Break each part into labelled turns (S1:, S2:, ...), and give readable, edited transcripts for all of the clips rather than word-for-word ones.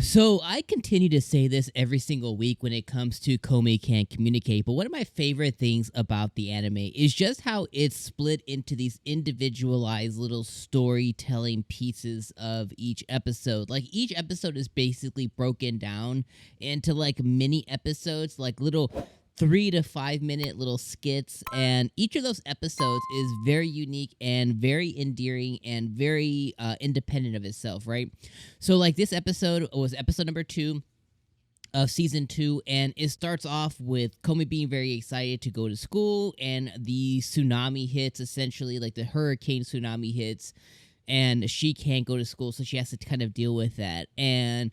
S1: So I continue to say this every single week when it comes to Komi can't communicate, but one of my favorite things about the anime is just how it's split into these individualized little storytelling pieces of each episode. Like each episode is basically broken down into like mini episodes, like little 3 to 5 minute little skits, and each of those episodes is very unique and very endearing and very independent of itself, right? So like this episode was episode number 2 of season 2, and it starts off with Komi being very excited to go to school, and the tsunami hits, essentially like the hurricane tsunami hits, and she can't go to school, so she has to kind of deal with that. And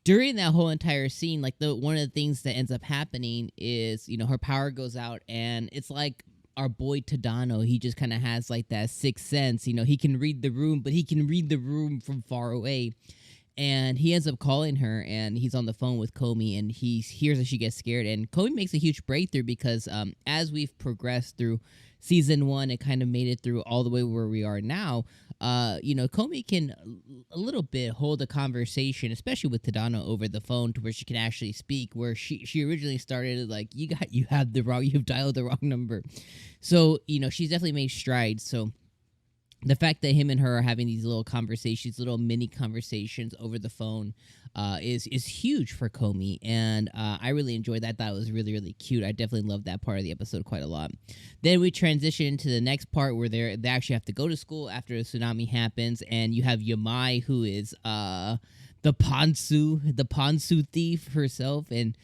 S1: during that whole entire scene, like the one of the things that ends up happening is, her power goes out, and it's like our boy Tadano, he just kind of has like that sixth sense. He can read the room, but he can read the room from far away. And he ends up calling her, and he's on the phone with Komi, and he hears that she gets scared. And Komi makes a huge breakthrough because as we've progressed through season 1, it kind of made it through all the way where we are now. Komi can a little bit hold a conversation, especially with Tadano over the phone, to where she can actually speak. Where she originally started like, you've dialed the wrong number. So she's definitely made strides. So the fact that him and her are having these little conversations, little mini conversations over the phone, is huge for Komi, and I really enjoyed that. That was really, really cute. I definitely loved that part of the episode quite a lot. Then we transition to the next part where they actually have to go to school after the tsunami happens, and you have Yamai, who is the Ponsu thief herself, and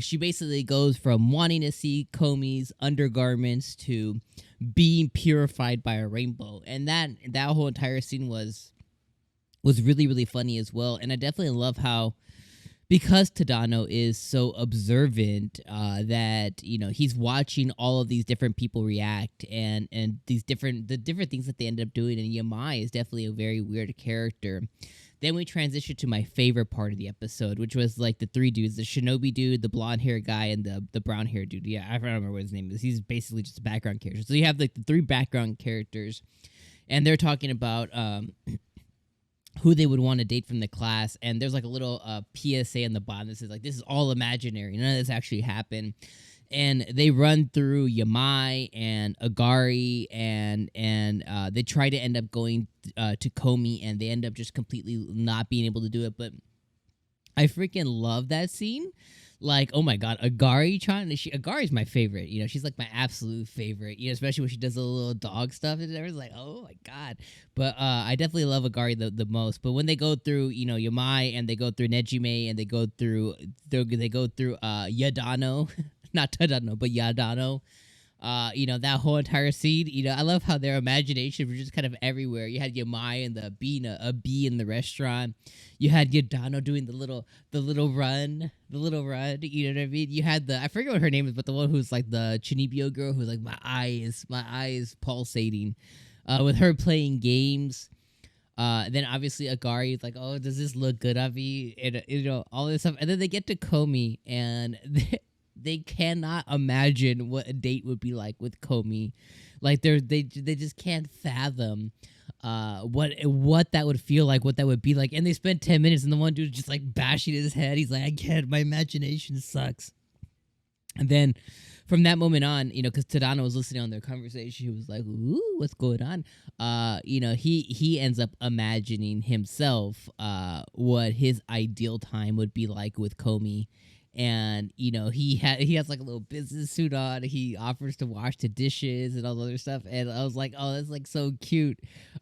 S1: she basically goes from wanting to see Komi's undergarments to being purified by a rainbow, and that whole entire scene was really, really funny as well. And I definitely love how, because Tadano is so observant, that he's watching all of these different people react, and the different things that they end up doing. And Yamai is definitely a very weird character. Then we transition to my favorite part of the episode, which was like the 3 dudes: the shinobi dude, the blonde hair guy, and the brown hair dude. Yeah, I don't remember what his name is. He's basically just a background character. So you have like the 3 background characters, and they're talking about who they would want to date from the class. And there's like a little PSA on the bottom that says like, this is all imaginary. None of this actually happened. And they run through Yamai and Agari, and they try to end up going to Komi, and they end up just completely not being able to do it. But I freaking love that scene. Like, oh my god, Agari's my favorite. She's like my absolute favorite. Especially when she does the little dog stuff, and everyone's like, oh my god. But I definitely love Agari the most. But when they go through, Yamai, and they go through Najime, and they go through Yadano, not Tadano, but Yadano. That whole entire scene, I love how their imagination was just kind of everywhere. You had Yamai and the being a bee in the restaurant. You had Yadano doing the little run, you know what I mean? You had I forget what her name is, but the one who's like the Chinibyo girl, who's like, my eye is pulsating, with her playing games. Then obviously Agari is like, oh, does this look good on me? And all this stuff. And then they get to Komi, and they cannot imagine what a date would be like with Komi. Like they just can't fathom what that would feel like, what that would be like. And they spent 10 minutes, and the one dude's just like bashing his head. He's like, I can't, my imagination sucks. And then from that moment on, because Tadano was listening on their conversation, he was like, ooh, what's going on? He ends up imagining himself what his ideal time would be like with Komi. And he has like a little business suit on. He offers to wash the dishes and all the other stuff. And I was like, oh, that's like so cute.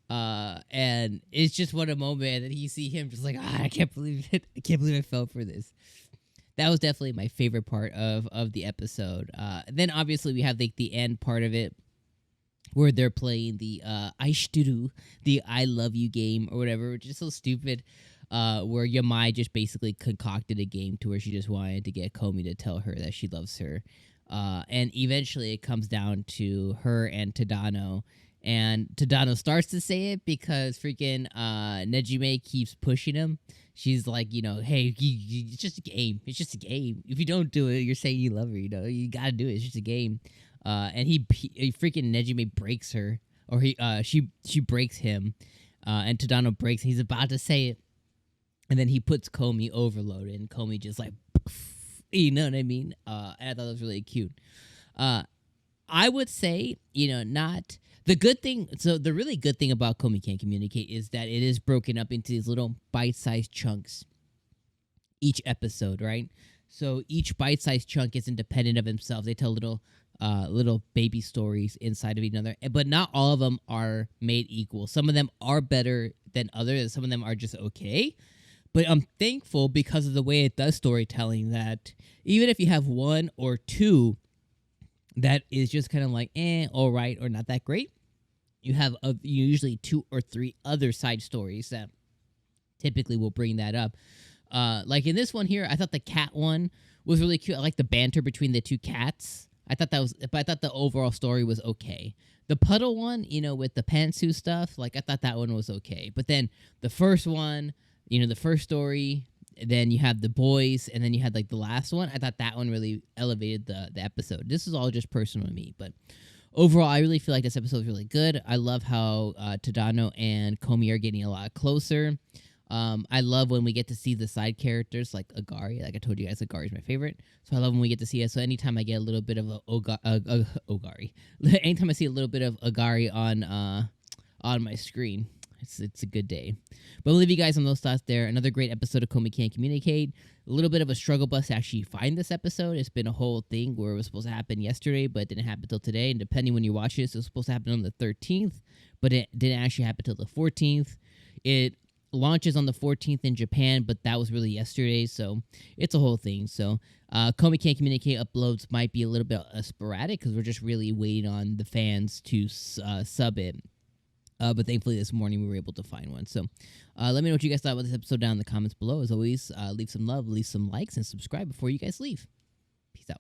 S1: And it's just what a moment that you see him just like, I can't believe it. I can't believe I fell for this. That was definitely my favorite part of the episode. Then obviously we have like the end part of it, where they're playing the Aishituru, the I love you game or whatever, which is so stupid. Where Yamai just basically concocted a game to where she just wanted to get Komi to tell her that she loves her. And eventually it comes down to her and Tadano. And Tadano starts to say it because freaking Najime keeps pushing him. She's like, hey, it's just a game. It's just a game. If you don't do it, you're saying you love her. You gotta do it. It's just a game. And he freaking Najime breaks her, or she breaks him. And Tadano breaks. He's about to say it. and then he puts Komi overloaded, and Komi just like, you know what I mean? And I thought that was really cute. I would say, not the good thing. So the really good thing about Komi Can't Communicate is that it is broken up into these little bite-sized chunks each episode, right? So each bite-sized chunk is independent of himself. They tell little baby stories inside of each other, but not all of them are made equal. Some of them are better than others. Some of them are just okay. But I'm thankful because of the way it does storytelling that even if you have one or two that is just kind of like, all right, or not that great, you have usually two or three other side stories that typically will bring that up. Like in this one here, I thought the cat one was really cute. I like the banter between the two cats. But I thought the overall story was okay. The puddle one, with the pantsuit stuff, like I thought that one was okay. But then the first one, the first story, then you have the boys, and then you had like the last one. I thought that one really elevated the episode. This is all just personal to me, but overall, I really feel like this episode is really good. I love how Tadano and Komi are getting a lot closer. I love when we get to see the side characters like Agari. Like I told you guys, Agari is my favorite. So I love when we get to see it. So anytime I get a little bit of Agari, anytime I see a little bit of Agari on my screen, it's a good day. But I'll leave you guys on those thoughts there. Another great episode of Komi Can't Communicate. A little bit of a struggle bus to actually find this episode. It's been a whole thing where it was supposed to happen yesterday, but it didn't happen till today. And depending when you're watching this, it was supposed to happen on the 13th, but it didn't actually happen till the 14th. It launches on the 14th in Japan, but that was really yesterday, so it's a whole thing. So Komi Can't Communicate uploads might be a little bit sporadic because we're just really waiting on the fans to sub it. But thankfully this morning we were able to find one. So let me know what you guys thought about this episode down in the comments below. As always, leave some love, leave some likes, and subscribe before you guys leave. Peace out.